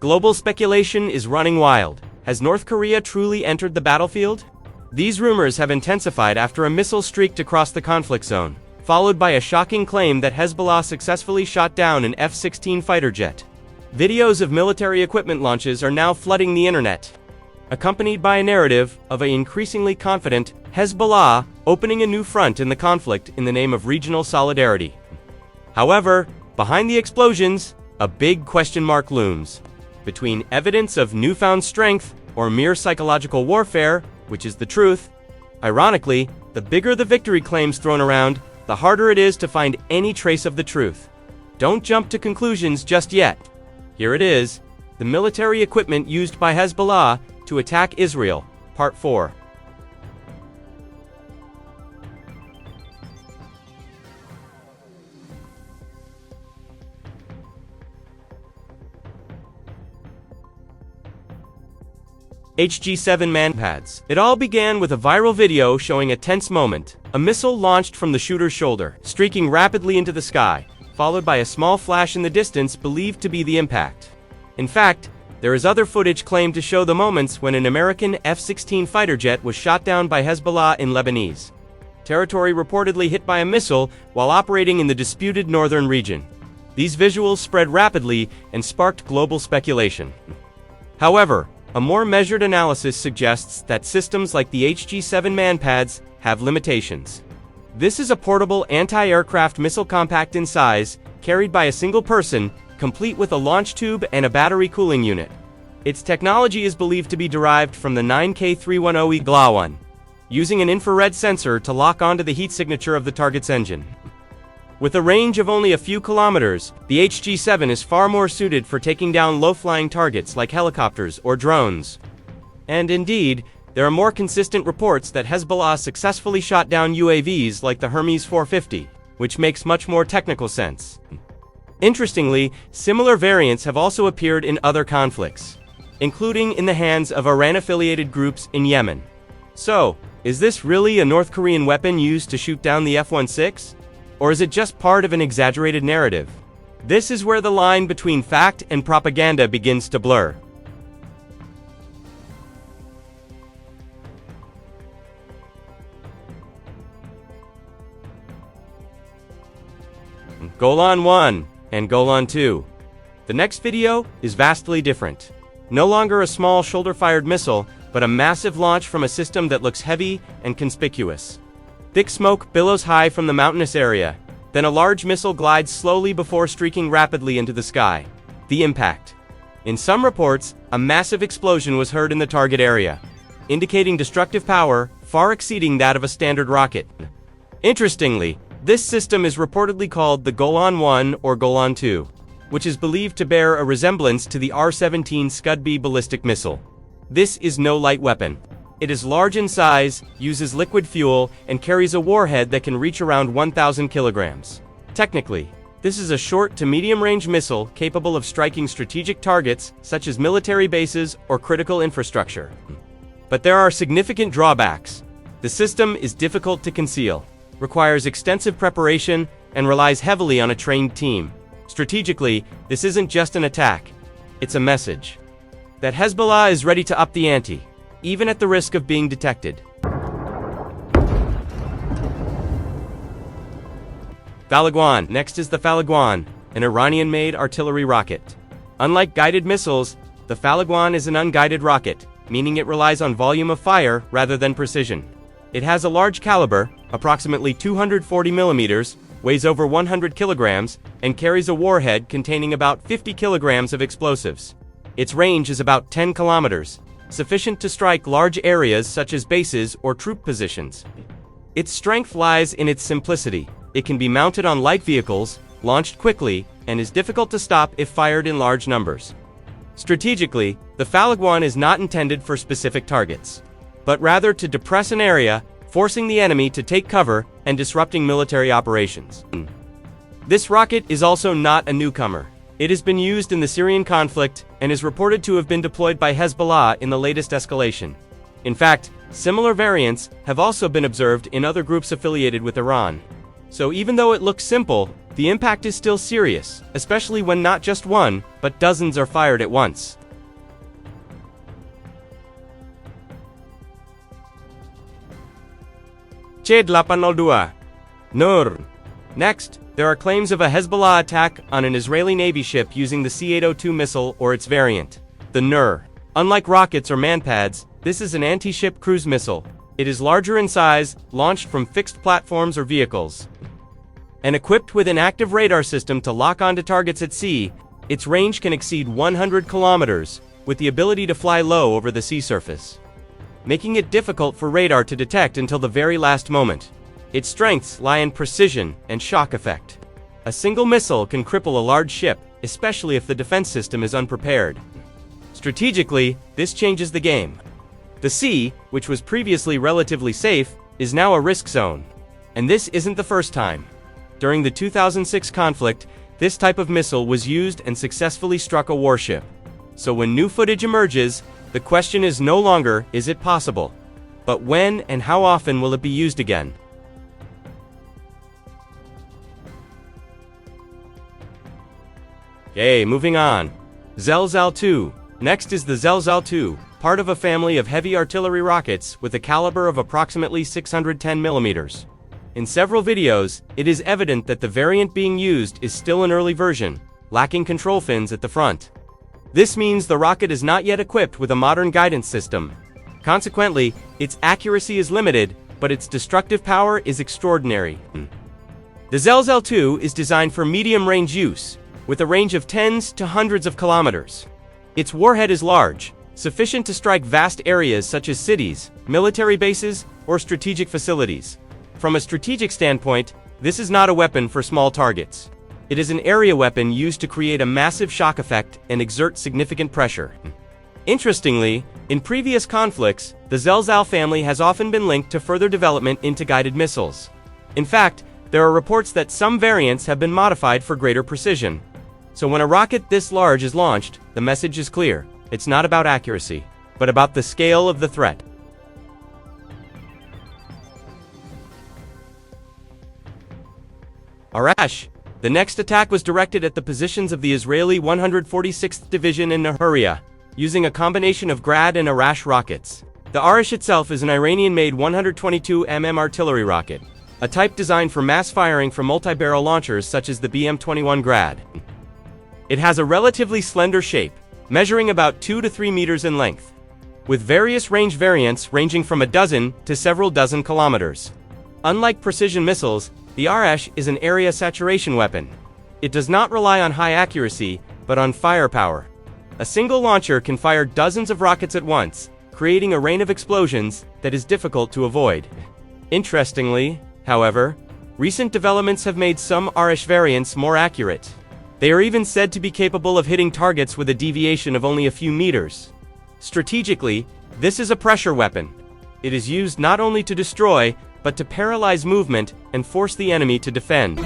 Global speculation is running wild. Has North Korea truly entered the battlefield? These rumors have intensified after a missile streaked across the conflict zone, followed by a shocking claim that Hezbollah successfully shot down an F-16 fighter jet. Videos of military equipment launches are now flooding the internet, accompanied by a narrative of an increasingly confident Hezbollah opening a new front in the conflict in the name of regional solidarity. However, behind the explosions, a big question mark looms. Between evidence of newfound strength or mere psychological warfare, which is the truth? Ironically, the bigger the victory claims thrown around, the harder it is to find any trace of the truth. Don't jump to conclusions just yet. Here it is, the military equipment used by Hezbollah to attack Israel, Part 4. HG-7 manpads. It all began with a viral video showing a tense moment. A missile launched from the shooter's shoulder, streaking rapidly into the sky, followed by a small flash in the distance believed to be the impact. In fact, there is other footage claimed to show the moments when an American F-16 fighter jet was shot down by Hezbollah in Lebanese territory, reportedly hit by a missile while operating in the disputed northern region. These visuals spread rapidly and sparked global speculation. However, a more measured analysis suggests that systems like the HG-7 manpads have limitations. This is a portable anti-aircraft missile compact in size, carried by a single person, complete with a launch tube and a battery cooling unit. Its technology is believed to be derived from the 9K310E GLA-1, using an infrared sensor to lock onto the heat signature of the target's engine. With a range of only a few kilometers, the HG-7 is far more suited for taking down low-flying targets like helicopters or drones. And indeed, there are more consistent reports that Hezbollah successfully shot down UAVs like the Hermes 450, which makes much more technical sense. Interestingly, similar variants have also appeared in other conflicts, including in the hands of Iran-affiliated groups in Yemen. So, is this really a North Korean weapon used to shoot down the F-16? Or is it just part of an exaggerated narrative? This is where the line between fact and propaganda begins to blur. Golan 1 and Golan 2. The next video is vastly different. No longer a small shoulder-fired missile, but a massive launch from a system that looks heavy and conspicuous. Thick smoke billows high from the mountainous area. Then a large missile glides slowly before streaking rapidly into the sky. The impact. In some reports, a massive explosion was heard in the target area, indicating destructive power far exceeding that of a standard rocket. Interestingly, this system is reportedly called the Golan 1 or Golan 2, which is believed to bear a resemblance to the R-17 Scud-B ballistic missile. This is no light weapon. It is large in size, uses liquid fuel, and carries a warhead that can reach around 1,000 kilograms. Technically, this is a short to medium-range missile capable of striking strategic targets such as military bases or critical infrastructure. But there are significant drawbacks. The system is difficult to conceal, requires extensive preparation, and relies heavily on a trained team. Strategically, this isn't just an attack. It's a message that Hezbollah is ready to up the ante, even at the risk of being detected. Falagwan. Next is the Falagwan, an Iranian-made artillery rocket. Unlike guided missiles, the Falagwan is an unguided rocket, meaning it relies on volume of fire rather than precision. It has a large caliber, approximately 240 millimeters, weighs over 100 kilograms, and carries a warhead containing about 50 kilograms of explosives. Its range is about 10 kilometers, sufficient to strike large areas such as bases or troop positions. Its strength lies in its simplicity. It can be mounted on light vehicles, launched quickly, and is difficult to stop if fired in large numbers. Strategically, the Falagwan is not intended for specific targets, but rather to depress an area, forcing the enemy to take cover and disrupting military operations. This rocket is also not a newcomer. It has been used in the Syrian conflict and is reported to have been deployed by Hezbollah in the latest escalation. In fact, similar variants have also been observed in other groups affiliated with Iran. So even though it looks simple, the impact is still serious, especially when not just one, but dozens are fired at once. C-802. Nur. Next, there are claims of a Hezbollah attack on an Israeli Navy ship using the C-802 missile or its variant, the Nur. Unlike rockets or manpads, this is an anti-ship cruise missile. It is larger in size, launched from fixed platforms or vehicles. And equipped with an active radar system to lock onto targets at sea, its range can exceed 100 kilometers, with the ability to fly low over the sea surface, making it difficult for radar to detect until the very last moment. Its strengths lie in precision and shock effect. A single missile can cripple a large ship, especially if the defense system is unprepared. Strategically, this changes the game. The sea, which was previously relatively safe, is now a risk zone. And this isn't the first time. During the 2006 conflict, this type of missile was used and successfully struck a warship. So when new footage emerges, the question is no longer, is it possible? But when and how often will it be used again? Okay, moving on. Zhelzal-2. Next is the Zhelzal-2, part of a family of heavy artillery rockets with a caliber of approximately 610 millimeters. In several videos, it is evident that the variant being used is still an early version, lacking control fins at the front. This means the rocket is not yet equipped with a modern guidance system. Consequently, its accuracy is limited, but its destructive power is extraordinary. The Zhelzal-2 is designed for medium-range use, with a range of tens to hundreds of kilometers. Its warhead is large, sufficient to strike vast areas such as cities, military bases, or strategic facilities. From a strategic standpoint, this is not a weapon for small targets. It is an area weapon used to create a massive shock effect and exert significant pressure. Interestingly, in previous conflicts, the Zhelzal family has often been linked to further development into guided missiles. In fact, there are reports that some variants have been modified for greater precision. So when a rocket this large is launched, the message is clear. It's not about accuracy, but about the scale of the threat. Arash. The next attack was directed at the positions of the Israeli 146th Division in Nahuriya, using a combination of Grad and Arash rockets. The Arash itself is an Iranian-made 122 mm artillery rocket, a type designed for mass firing from multi-barrel launchers such as the BM-21 Grad. It has a relatively slender shape, measuring about 2 to 3 meters in length, with various range variants ranging from a dozen to several dozen kilometers. Unlike precision missiles, the Arash is an area saturation weapon. It does not rely on high accuracy, but on firepower. A single launcher can fire dozens of rockets at once, creating a rain of explosions that is difficult to avoid. Interestingly, however, recent developments have made some Arash variants more accurate. They are even said to be capable of hitting targets with a deviation of only a few meters. Strategically, this is a pressure weapon. It is used not only to destroy, but to paralyze movement and force the enemy to defend.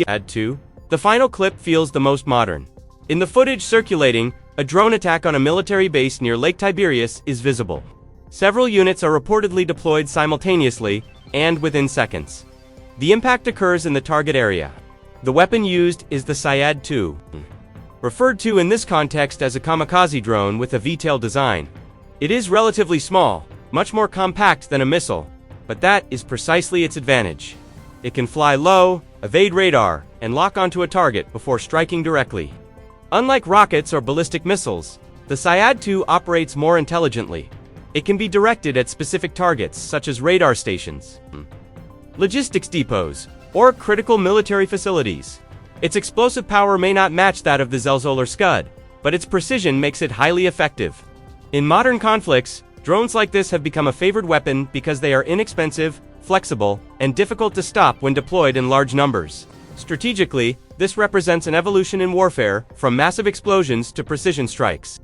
Add 2. The final clip feels the most modern. In the footage circulating, a drone attack on a military base near Lake Tiberias is visible. Several units are reportedly deployed simultaneously and within seconds. The impact occurs in the target area. The weapon used is the Syad-2. Referred to in this context as a kamikaze drone with a V-tail design. It is relatively small, much more compact than a missile, but that is precisely its advantage. It can fly low, evade radar, and lock onto a target before striking directly. Unlike rockets or ballistic missiles, the Syad-2 operates more intelligently. It can be directed at specific targets such as radar stations, logistics depots, or critical military facilities. Its explosive power may not match that of the Zhelzal or Scud, but its precision makes it highly effective. In modern conflicts, drones like this have become a favored weapon because they are inexpensive, flexible, and difficult to stop when deployed in large numbers. Strategically, this represents an evolution in warfare, from massive explosions to precision strikes.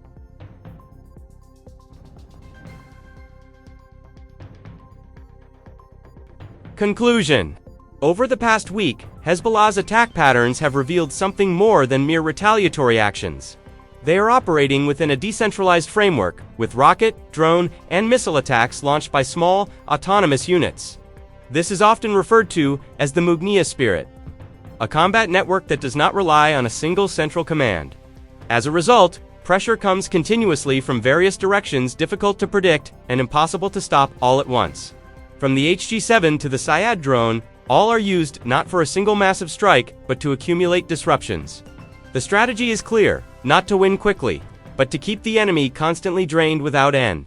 Conclusion. Over the past week, Hezbollah's attack patterns have revealed something more than mere retaliatory actions. They are operating within a decentralized framework, with rocket, drone, and missile attacks launched by small, autonomous units. This is often referred to as the Mugnia spirit, a combat network that does not rely on a single central command. As a result, pressure comes continuously from various directions, difficult to predict and impossible to stop all at once. From the HG-7 to the Syad drone, all are used not for a single massive strike, but to accumulate disruptions. The strategy is clear, not to win quickly, but to keep the enemy constantly drained without end.